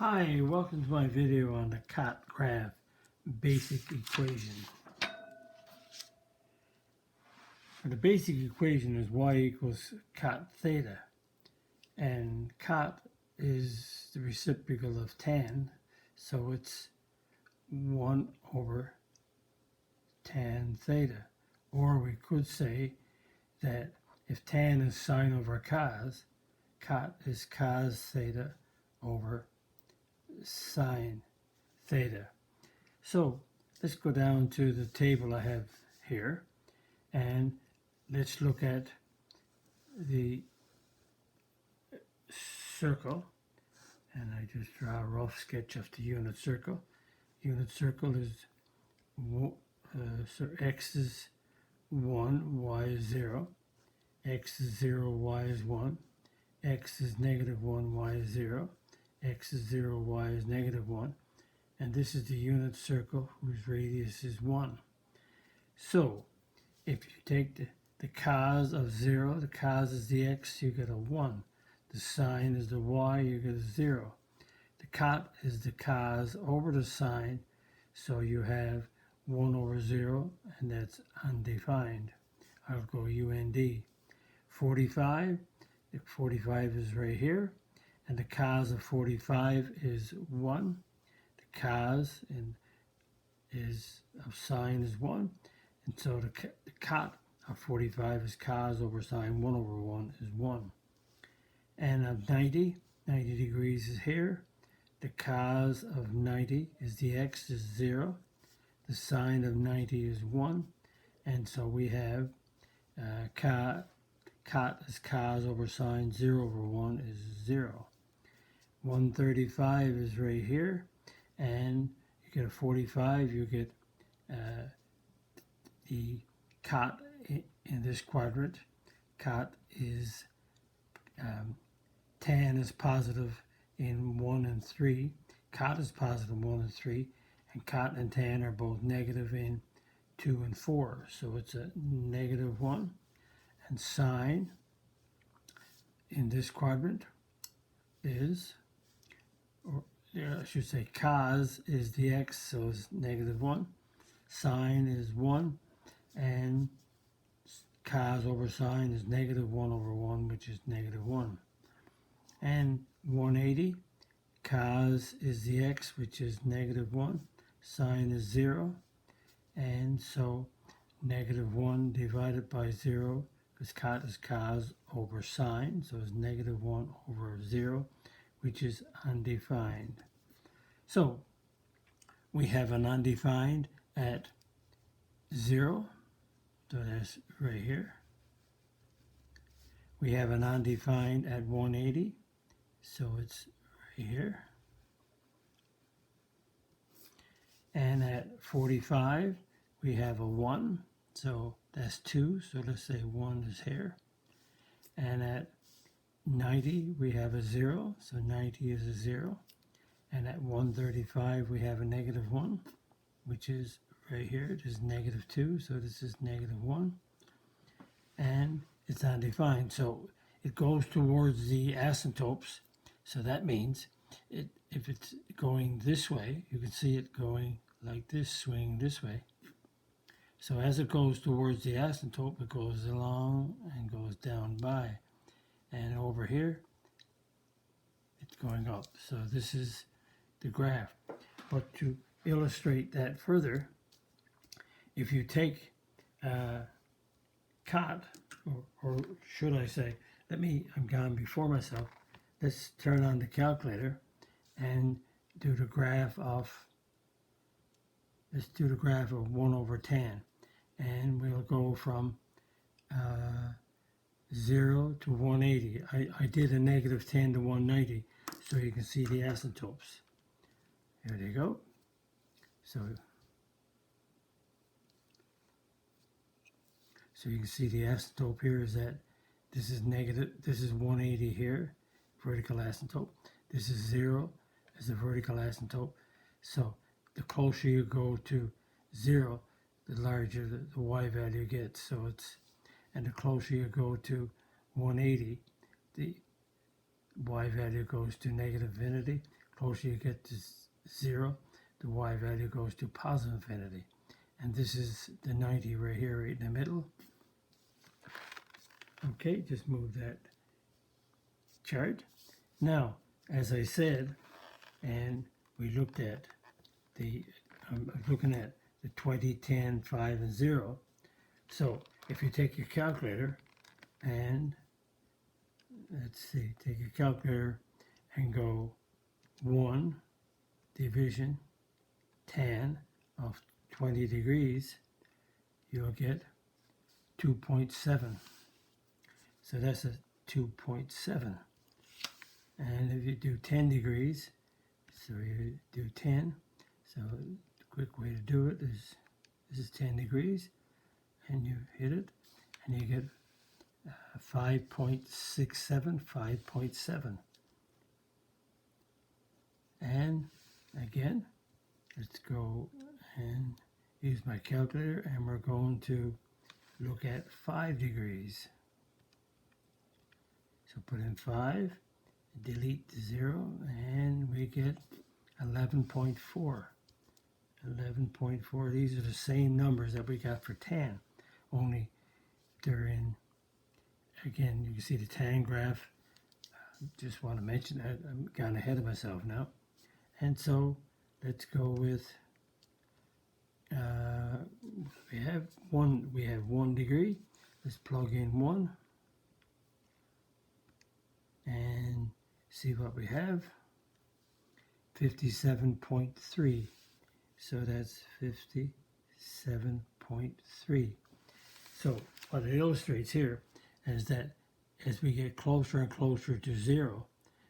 Hi, welcome to my video on the cot graph basic equation. The basic equation is y equals cot theta, and cot is the reciprocal of tan, so it's 1 over tan theta. Or we could say that if tan is sine over cos, cot is cos theta over sine theta. So let's go down to the table I have here and let's look at the circle, and I just draw a rough sketch of the unit circle. Unit circle is so x is 1, y is 0, x is 0, y is 1, x is negative 1, y is 0, x is 0, y is negative 1, and this is the unit circle whose radius is 1. So if you take the cos of 0, the cos is the x, you get a 1. The sine is the y, you get a 0. The cot is the cos over the sine, so you have 1 over 0, and that's undefined. I'll go UND. 45, the 45 is right here, and the cos of 45 is 1. The cos of sine is 1, and so the cot of 45 is cos over sine. 1 over 1 is 1. And of 90 degrees is here. The cos of 90 is the x is 0. The sine of 90 is 1. And so we have cot is cos over sine. 0 over 1 is 0. 135 is right here. And you get a 45, you get the cot in this quadrant. Cot is tan is positive in 1 and 3. Cot is positive in 1 and 3. And cot and tan are both negative in 2 and 4. So it's a negative 1. And sine in this quadrant is, or I should say cos is the x, so it's negative 1. Sine is 1. And cos over sine is negative 1 over 1, which is negative 1. And 180, cos is the x, which is negative 1. Sine is 0. And so negative 1 divided by 0, because cot is cos over sine, so it's negative 1 over 0, which is undefined. So we have an undefined at 0. So that's right here. We have an undefined at 180, so it's right here. And at 45, we have a 1, so that's 2, so let's say 1 is here. And at 90, we have a 0, so 90 is a 0. And at 135, we have a negative 1, which is right here. It is negative 2, so this is negative 1. And it's undefined, so it goes towards the asymptotes. So that means if it's going this way, you can see it going like this, swinging this way. So as it goes towards the asymptote, it goes along and goes down by. And over here, it's going up. So this is the graph. But to illustrate that further, if you take cot, or should I say, I'm gone before myself. Let's turn on the calculator and do the graph of, let's do the graph of 1 over tan. And we'll go from 0 to 180. I did a negative 10 to 190, so you can see the asymptotes. There they go. So you can see the asymptote here is that this is negative, this is 180 here, vertical asymptote. This is 0 as the vertical asymptote. So the closer you go to 0, the larger the y value gets. So it's, and the closer you go to 180, the y value goes to negative infinity. closer you get to 0, the y value goes to positive infinity. And this is the 90 right here, right in the middle. Okay, just move that chart. Now, as I said, and we looked at I'm looking at the 20, 10, 5, and 0. So if you take your calculator and, let's see, take your calculator and go 1 division tan of 20 degrees, you'll get 2.7. So that's a 2.7. And if you do 10 degrees, so you do 10, so the quick way to do it is, this is 10 degrees, and you hit it, and you get 5.67, 5.7. And again, let's go and use my calculator, and we're going to look at 5 degrees. So put in 5, delete the 0, and we get 11.4. 11.4. These are the same numbers that we got for tan, only they're in, again, you can see the tan graph. Just want to mention that I'm gone ahead of myself now. And so let's go with, we have 1 degree. Let's plug in 1 and see what we have. 57.3. So that's 57.3. So what it illustrates here is that as we get closer and closer to 0,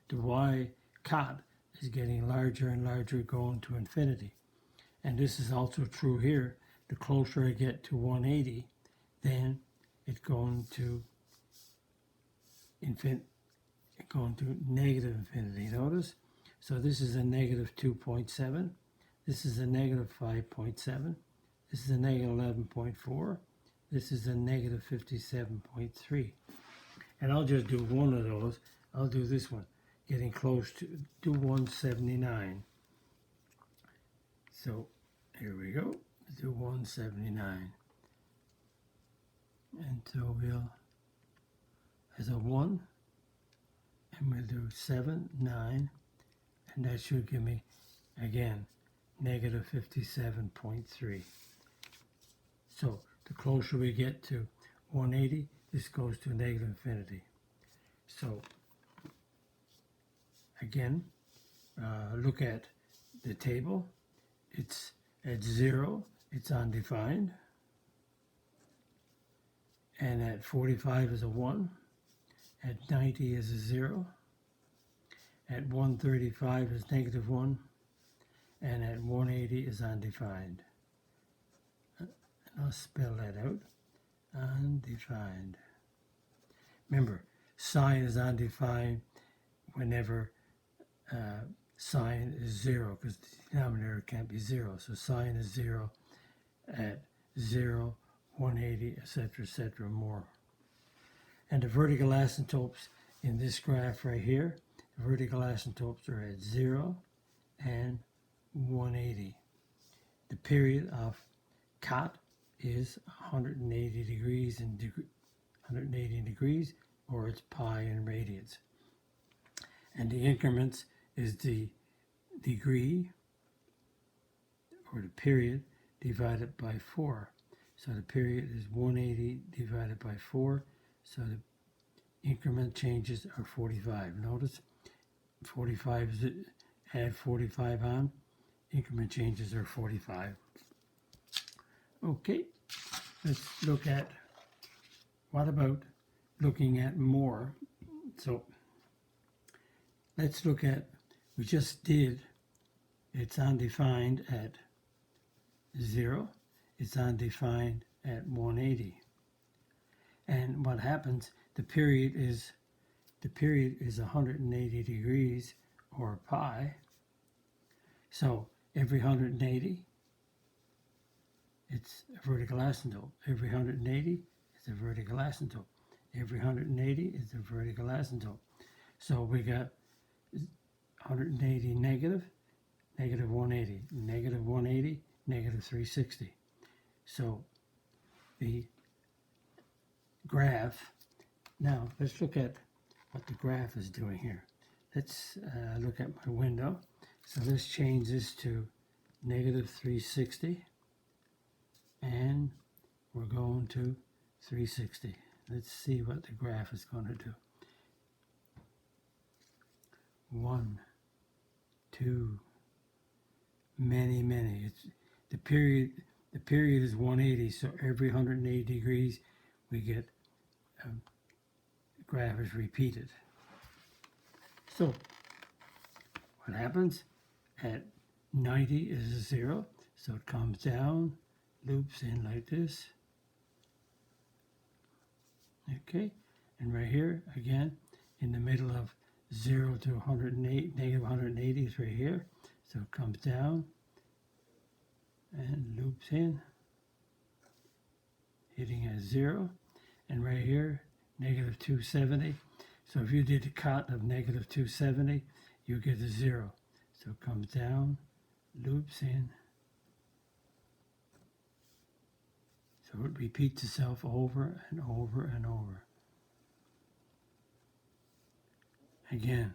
the y cot is getting larger and larger, going to infinity. And this is also true here. The closer I get to 180, then it's going to negative infinity. Notice? So this is a negative 2.7. This is a negative 5.7. This is a negative 11.4. This is a negative 57.3. And I'll just do one of those. I'll do this one, getting close to 179. So here we go. Do 179. And so we'll, as a 1, and we'll do 7, 9, and that should give me, again, negative 57.3. So the closer we get to 180, this goes to negative infinity. So again, look at the table. It's at 0, it's undefined. And at 45 is a 1. At 90 is a 0. At 135 is negative 1. And at 180 is undefined. And I'll spell that out. Undefined. Remember, sine is undefined whenever sine is 0, because the denominator can't be 0. So sine is 0 at 0, 180, etc., more. And the vertical asymptotes in this graph right here, the vertical asymptotes are at 0 and 180. The period of cot is 180 degrees in 180 degrees, or it's pi in radians. And the increments is the degree, or the period, divided by 4. So the period is 180 divided by 4. So the increment changes are 45. Notice 45 is, add 45 on, increment changes are 45. Okay, let's look at, what about looking at more? So let's look at, we just did, it's undefined at 0, it's undefined at 180. And what happens, the period is 180 degrees, or pi. So every 180, it's a vertical asymptote. Every 180 is a vertical asymptote. Every 180 is a vertical asymptote. So we got 180 negative, negative 180, negative 180, negative 360. So the graph, now let's look at what the graph is doing here. Let's look at my window. So let's change this to negative 360, and we're going to 360. Let's see what the graph is going to do. 1, 2, many. It's the period is 180, so every 180 degrees we get the graph is repeated. So what happens at 90 is a 0, so it comes down, loops in like this. Okay, and right here again in the middle of 0 to 108, negative 180 is right here, so it comes down and loops in, hitting at 0, and right here negative 270. So if you did a cut of negative 270, you get a 0. So it comes down, loops in. So it repeats itself over and over and over. Again,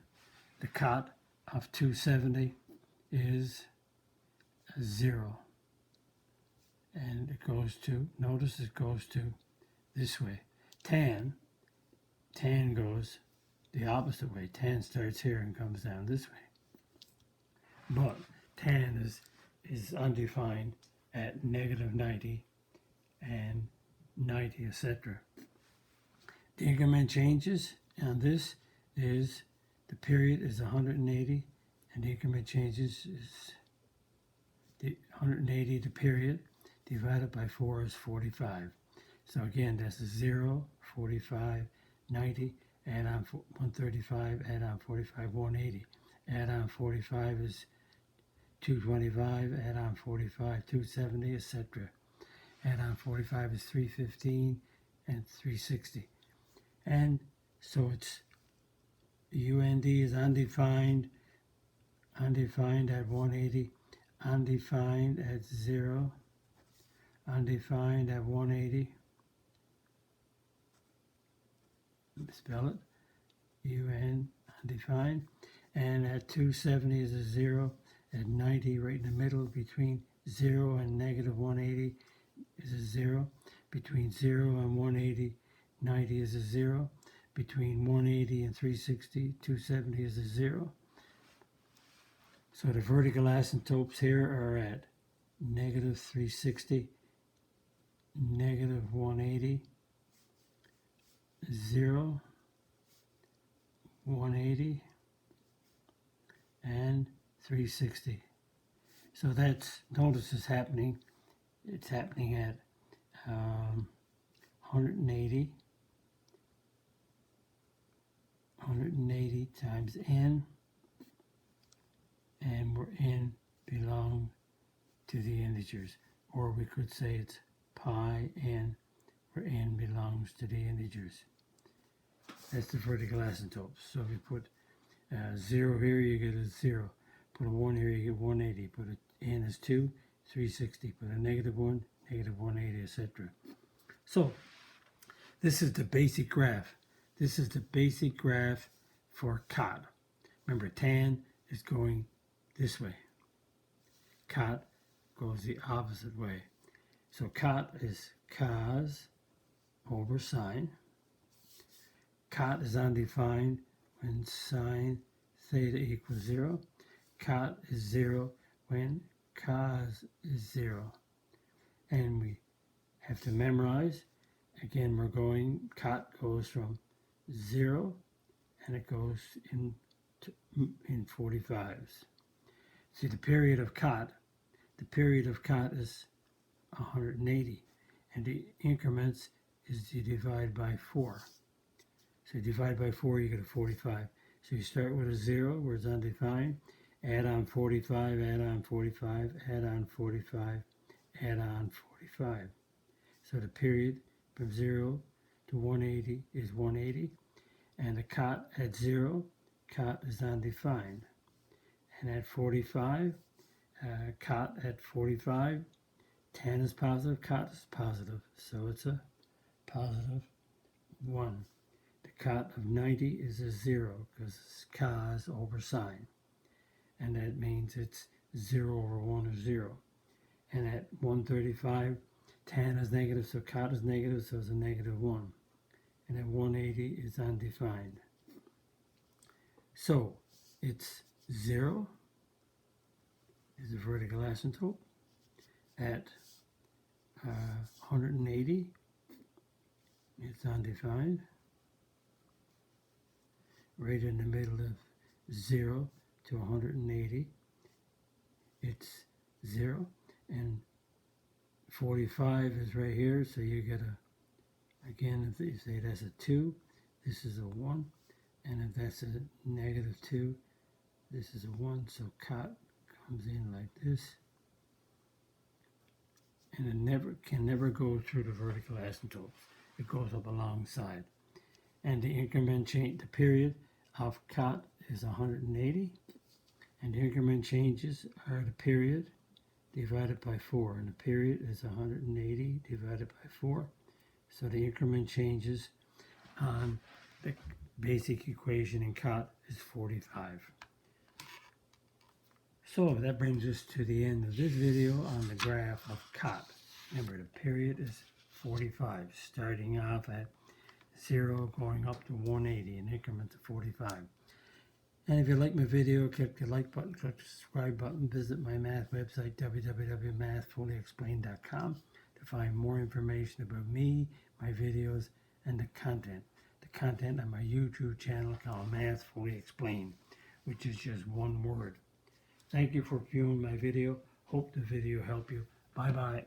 the cut of 270 is a 0. And it goes to, notice it goes to this way. Tan goes the opposite way. Tan starts here and comes down this way. But tan is undefined at negative 90 and 90, etc. The increment changes on this is the period is 180, and the increment changes is the 180, the period, divided by 4 is 45. So again, that's 0, 45, 90, add on 135, add on 45, 180. Add on 45 is 225, add on 45, 270, etc. Add on 45 is 315 and 360. And so it's UND is undefined at 180, undefined at 0, undefined at 180. Spell it, UN, undefined. And at 270 is a 0. At 90, right in the middle, between 0 and negative 180 is a 0. Between 0 and 180, 90 is a 0. Between 180 and 360, 270 is a 0. So the vertical asymptotes here are at negative 360, negative 180, 0, 180, and 360. So that's, notice it's happening. It's happening at 180 times n, and where n belong to the integers, or we could say it's pi n, where n belongs to the integers. That's the vertical asymptote. So if you put 0 here, you get a 0. Put a 1 here, you get 180. Put an n is 2, 360. Put a negative 1, negative 180, etc. So this is the basic graph. This is the basic graph for cot. Remember, tan is going this way. Cot goes the opposite way. So cot is cos over sine. Cot is undefined when sine theta equals 0. Cot is 0 when cos is 0. And we have to memorize. Again, we're going, cot goes from 0 and it goes in 45s. See, the period of cot is 180, and the increments is you divide by 4. So you divide by 4, you get a 45. So you start with a 0 where it's undefined, add on 45, add on 45, add on 45, add on 45. So the period from 0 to 180 is 180, and the cot at 0, cot is undefined. And at 45, cot at 45, tan is positive, cot is positive, so it's a positive 1. The cot of 90 is a 0 because it's ka is over sign, and that means it's 0 over 1 or 0. And at 135, tan is negative, so cot is negative, so it's a negative 1. And at 180 is undefined. So it's 0 is the vertical asymptote. At 180, it's undefined. Right in the middle of 0 to 180, it's 0. And 45 is right here, so you get a, again, if you say that's a 2, this is a 1. And if that's a negative 2, this is a 1. So cot comes in like this. And it can never go through the vertical asymptote. It goes up alongside. And the increment change, the period of cot is 180. And the increment changes are the period divided by 4. And the period is 180 divided by 4. So the increment changes on the basic equation in cot is 45. So that brings us to the end of this video on the graph of cot. Remember, the period is 45, starting off at 0, going up to 180, in increments of 45. And if you like my video, click the like button, click the subscribe button, visit my math website, www.mathfullyexplained.com, to find more information about me, my videos, and the content. The content on my YouTube channel called Math Fully Explained, which is just one word. Thank you for viewing my video. Hope the video helped you. Bye-bye.